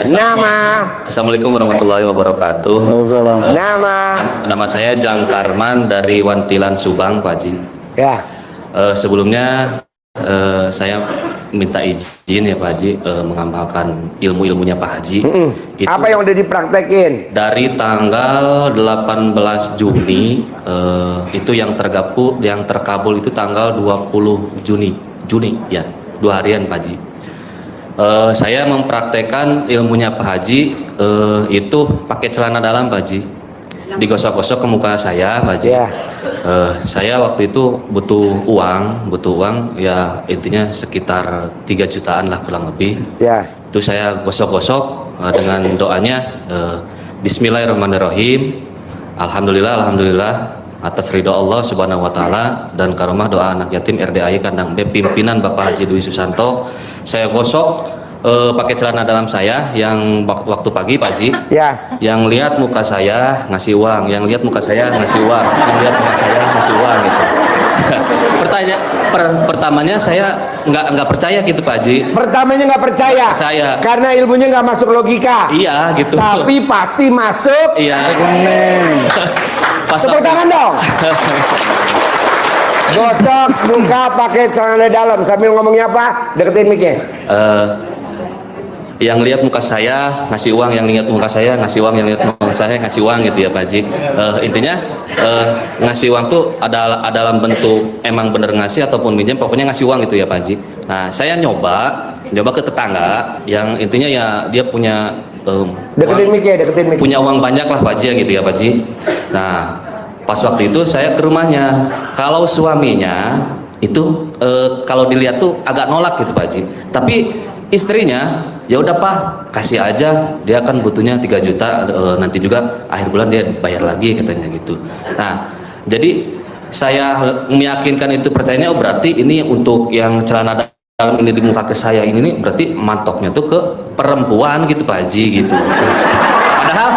Nama. Assalamualaikum warahmatullahi wabarakatuh. Nama saya Jang Karman dari Wantilan Subang, Pak Haji. Ya. Sebelumnya saya minta izin ya Pak Haji mengamalkan ilmu-ilmunya Pak Haji. Apa yang udah dipraktekin? Dari tanggal 18 Juni itu yang terkabul itu tanggal 20 Juni ya, 2 harian Pak Haji. Saya mempraktekkan ilmunya Pak Haji itu pakai celana dalam Pak Haji, digosok-gosok ke muka saya Pak Haji. Saya waktu itu butuh uang ya, intinya sekitar 3 jutaan lah kurang lebih. Itu saya gosok-gosok dengan doanya Bismillahirrahmanirrahim, Alhamdulillah atas ridho Allah Subhanahu wa taala dan karomah doa anak yatim RDAI Kandang B pimpinan Bapak Haji Dwi Susanto. Saya gosok pakai celana dalam saya yang waktu pagi Pak Haji. Yang lihat muka saya ngasih uang, yang lihat muka saya ngasih uang, yang lihat muka saya ngasih uang gitu. Pertamanya saya nggak percaya gitu Pak Haji. Pertamanya nggak percaya. Karena ilmunya nggak masuk logika. Iya gitu. Tapi pasti masuk. Iya. Tepuk tangan dong. Gosok muka pakai celana dalam sambil ngomongnya apa? Deketin mic-nya. Yang lihat muka saya ngasih uang, yang lihat muka saya ngasih uang, yang lihat muka saya ngasih uang gitu ya Pak Haji. Intinya ngasih uang tuh ada dalam bentuk emang bener ngasih ataupun minjem, pokoknya ngasih uang gitu ya Pak Haji. Nah saya nyoba ke tetangga yang intinya ya dia punya deketin mic-nya. Punya uang banyak lah Pak Haji ya gitu ya Pak Haji. Nah pas waktu itu saya ke rumahnya, kalau suaminya itu kalau dilihat tuh agak nolak gitu Pak Haji, tapi istrinya ya udah Pak kasih aja, dia kan butuhnya 3 juta, nanti juga akhir bulan dia bayar lagi katanya gitu. Nah jadi saya meyakinkan itu, percayanya berarti ini untuk yang celana dalam ini di muka ke saya ini berarti mantoknya tuh ke perempuan gitu Pak Haji gitu. Padahal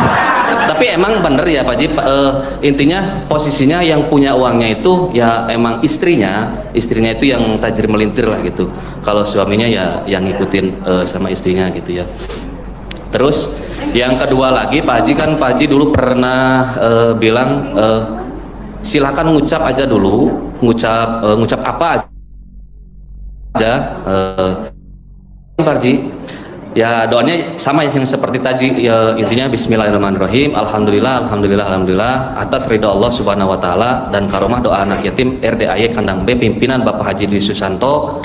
tapi emang bener ya Pak Haji, intinya posisinya yang punya uangnya itu ya emang istrinya itu yang tajir melintir lah gitu. Kalau suaminya ya yang ngikutin sama istrinya gitu ya. Terus yang kedua lagi Pak Haji, kan Pak Haji dulu pernah bilang silakan ngucap aja dulu, ngucap apa aja Pak Haji. Ya doanya sama yang seperti tadi ya, intinya Bismillahirrahmanirrahim, Alhamdulillah atas ridho Allah Subhanahu wa taala dan karomah doa anak yatim RDAI Kandang B pimpinan Bapak Haji Dwi Susanto.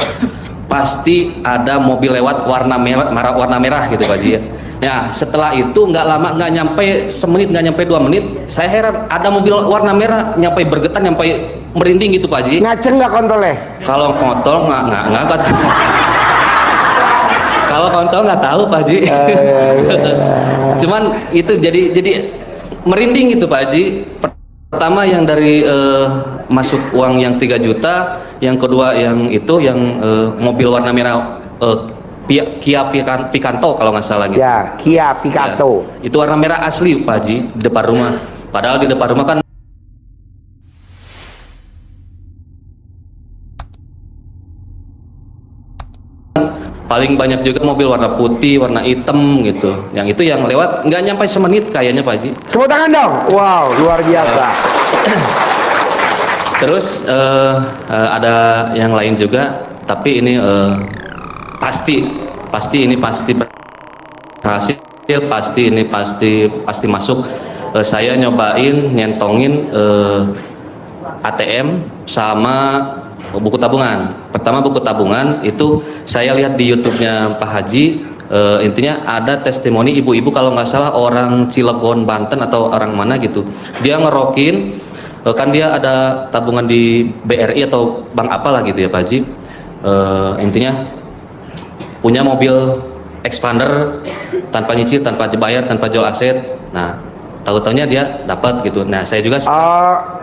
Pasti ada mobil lewat warna merah gitu Pak Haji ya. Ya setelah itu nggak lama, nggak nyampe semenit, nggak nyampe 2 menit, saya heran ada mobil warna merah nyampe bergetar, nyampe merinding gitu Pak Haji. Ngaceng nggak kontolnya? Kalau kontol nggak kalau kontol nggak tahu Pak Haji. Cuman itu jadi merinding gitu Pak Haji. Pertama yang dari masuk uang yang 3 juta, yang kedua yang itu yang mobil warna merah Kia Picanto kalau nggak salah gitu. Ya, Kia Picanto. Ya, itu warna merah asli Pak Haji di depan rumah. Padahal di depan rumah kan paling banyak juga mobil warna putih, warna hitam gitu. Yang itu yang lewat nggak nyampe semenit kayaknya Pak Haji. Tepuk tangan dong. Wow, luar biasa. Terus ada yang lain juga, tapi ini pasti berhasil, pasti masuk. Saya nyobain nyentongin ATM sama buku tabungan. Pertama buku tabungan itu saya lihat di YouTube-nya Pak Haji, intinya ada testimoni ibu-ibu kalau nggak salah orang Cilegon Banten atau orang mana gitu, dia ngerokin kan dia ada tabungan di BRI atau bank apalah gitu ya Pak Haji, intinya punya mobil expander tanpa nyicil, tanpa dibayar, tanpa jual aset. Nah tahu-taunya dia dapat gitu. Nah saya juga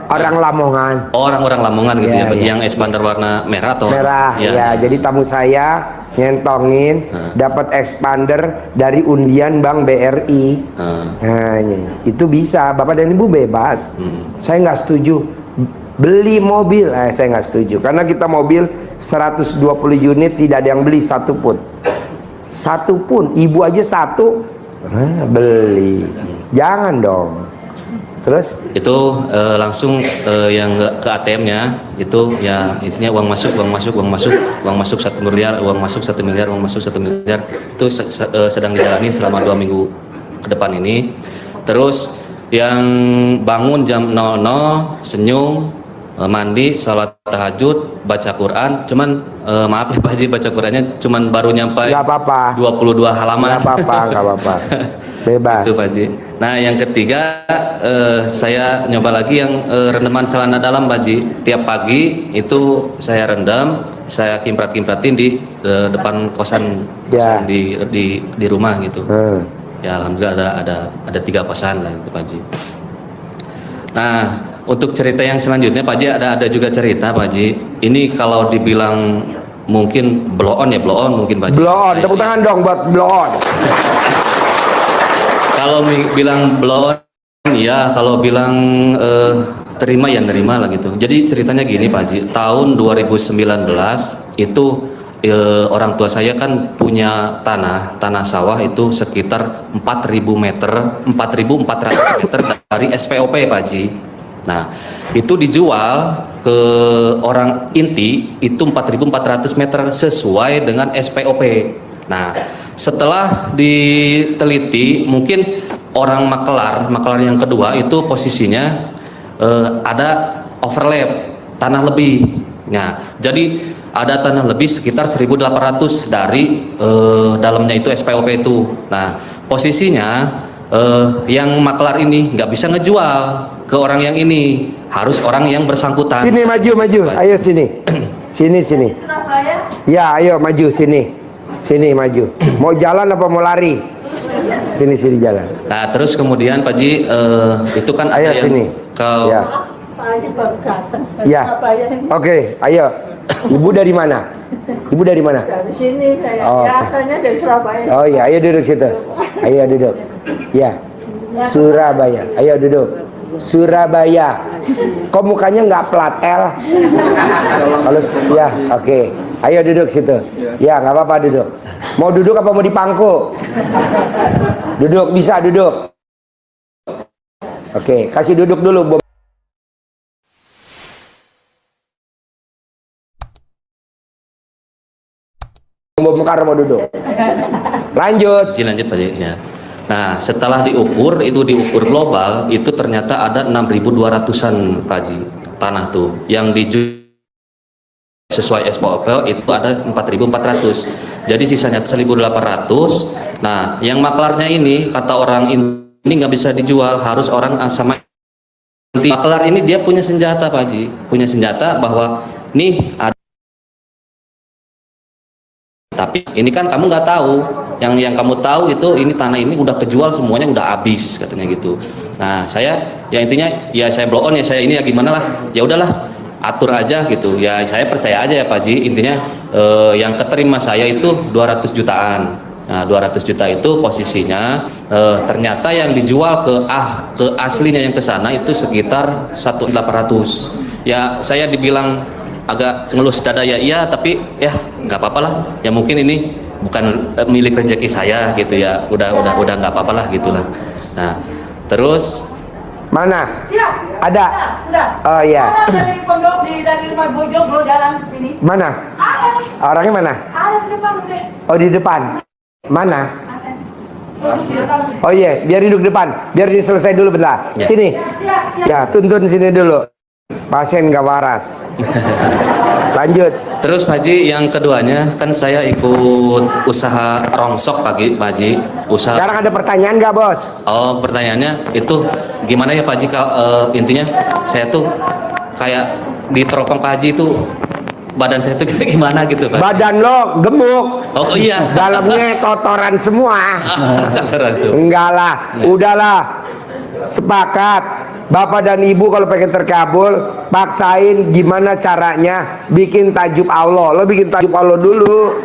orang Lamongan. Orang Lamongan gitu ya, yang expander warna merah atau merah ya. Jadi tamu saya nyentongin dapat expander dari undian Bank BRI. Nah, itu bisa, Bapak dan Ibu bebas. Saya nggak setuju beli mobil, saya nggak setuju karena kita mobil 120 unit tidak ada yang beli 1 pun. Satu pun, ibu aja satu beli. Jangan dong. Terus itu langsung yang ke ATM-nya itu ya intinya uang masuk 1 miliar, uang masuk 1 miliar, uang masuk 1 miliar itu sedang dijalani selama 2 minggu ke depan ini. Terus yang bangun jam 00 senyum, mandi, sholat tahajud, baca Quran, cuman maaf ya Pak Haji, baca Qurannya cuman baru nyampe nggak apa-apa, 22 halaman. nggak apa-apa, bebas. Itu Pak Haji. Nah yang ketiga saya nyoba lagi yang rendaman celana dalam Pak Haji. Tiap pagi itu saya rendam, saya kimprat-kimpratin di depan kosan Ya. di rumah gitu. Ya alhamdulillah ada 3 kosan lah itu Pak Haji. Nah untuk cerita yang selanjutnya Pak Haji ada juga cerita Pak Haji. Ini kalau dibilang mungkin blow on mungkin Pak Haji. Blow on, tepuk tangan dong buat blow on. Kalau bilang blow on, ya kalau bilang terima ya nerima lah gitu. Jadi ceritanya gini Pak Haji, tahun 2019 itu orang tua saya kan punya tanah sawah itu sekitar 4.000 meter, 4.400 meter dari SPOP Pak Haji. Nah itu dijual ke orang inti itu 4.400 meter sesuai dengan SPOP. Nah setelah diteliti mungkin orang makelar yang kedua itu posisinya ada overlap tanah lebih. Nah jadi ada tanah lebih sekitar 1.800 dari dalamnya itu SPOP itu. Nah posisinya yang makelar ini nggak bisa ngejual ke orang yang ini, harus orang yang bersangkutan. Sini maju, ayo sini. Sini. Ya, ayo maju sini. Sini maju. Mau jalan apa mau lari? Sini jalan. Nah, terus kemudian Pak Haji itu kan Ayo ada yang sini. kalau Ya. Pak Haji baru datang. Ya. Oke, ayo. Ibu dari mana? Ibu dari mana? Dari sini saya. Oh. Biasanya dari Surabaya. Oh iya, ayo duduk situ. Ayo duduk. Ya. Surabaya. Ayo duduk. Surabaya. Kok mukanya nggak platel? Kalau ya, oke. Ayo duduk situ. Ya, nggak apa-apa duduk. Mau duduk apa mau dipangku? Duduk, bisa duduk. Oke, kasih duduk dulu. Bom Mekar mau duduk. Lanjut. lanjut Pak Haji ya. Nah, setelah diukur global itu ternyata ada 6.200-an Pak Haji tanah tuh yang dijual sesuai SPOP itu ada 4.400. Jadi sisanya 1.800. Nah, yang maklarnya ini kata orang ini nggak bisa dijual, harus orang sama maklar ini dia punya senjata Pak Haji, punya senjata bahwa nih ada, tapi ini kan kamu nggak tahu, yang kamu tahu itu ini tanah ini udah kejual semuanya, udah habis katanya gitu. Nah saya ya intinya ya saya blow on ya, saya ini ya gimana lah, ya udahlah atur aja gitu ya, saya percaya aja ya Pak Haji. Intinya yang keterima saya itu 200 jutaan. Nah 200 juta itu posisinya ternyata yang dijual ke aslinya yang ke sana itu sekitar 1.800. Ya saya dibilang agak ngelus dada ya iya, tapi ya nggak apa-apa lah, ya mungkin ini bukan milik rezeki saya gitu ya, udah nggak apa-apa lah gitulah. Nah terus Mana? Siap. Ada? Sudah. Oh iya. Dari pondok dari rumah Bojo belum jalan ke sini. Mana? Ada. Orangnya mana? Ada di depan deh. Oh di depan. Mana? Ada. Duduk di depan. Oh iya, biar duduk depan. Biar diselesai dulu bentar. Ya. Sini. Siap. Ya, tuntun sini dulu. Pasien gak waras. Lanjut. Terus Pak Haji yang keduanya kan saya ikut usaha rongsok Pak Haji, usaha. Sekarang ada pertanyaan gak bos? Oh pertanyaannya itu gimana ya Pak Haji, intinya saya tuh kayak di teropong Pak Haji itu badan saya tuh kayak gimana gitu Pak. Badan lo gemuk. Oh iya. Dalamnya kotoran semua. Enggak lah, udahlah. Sepakat. Bapak dan ibu kalau pengen terkabul, paksain gimana caranya bikin tajub Allah. Lo bikin tajub Allah dulu.